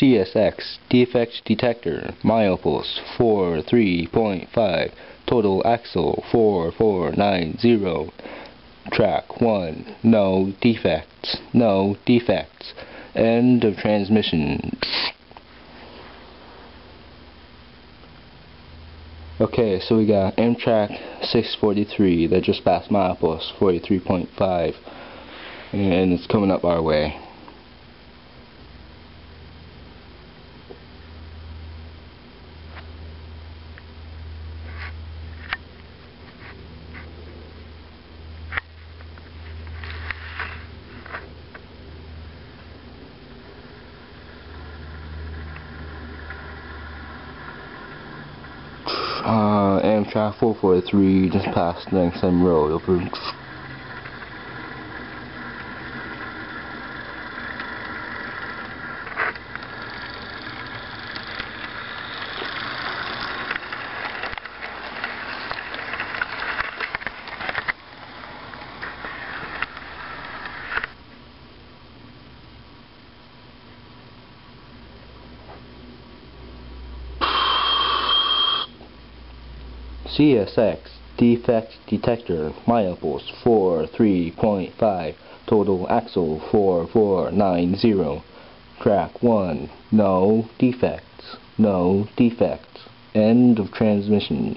CSX defect detector, milepost 43.5, total axle 4490, track 1, no defects, no defects, end of transmission. Okay, so we got Amtrak 643 that just passed milepost 43.5, and it's coming up our way. Amtrak 443 just passed Langston Road over. CSX defect detector, milepost 43.5, total axle 4490, track 1, no defects, no defects, end of transmission.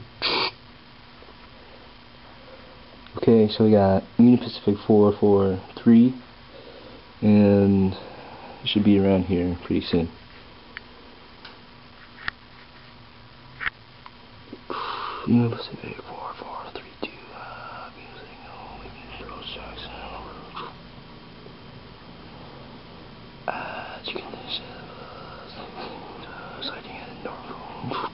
Okay, so we got Union Pacific 443, and it should be around here pretty soon. Union Pacific 4432, sighting at Norfolk.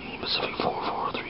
Union Pacific 443.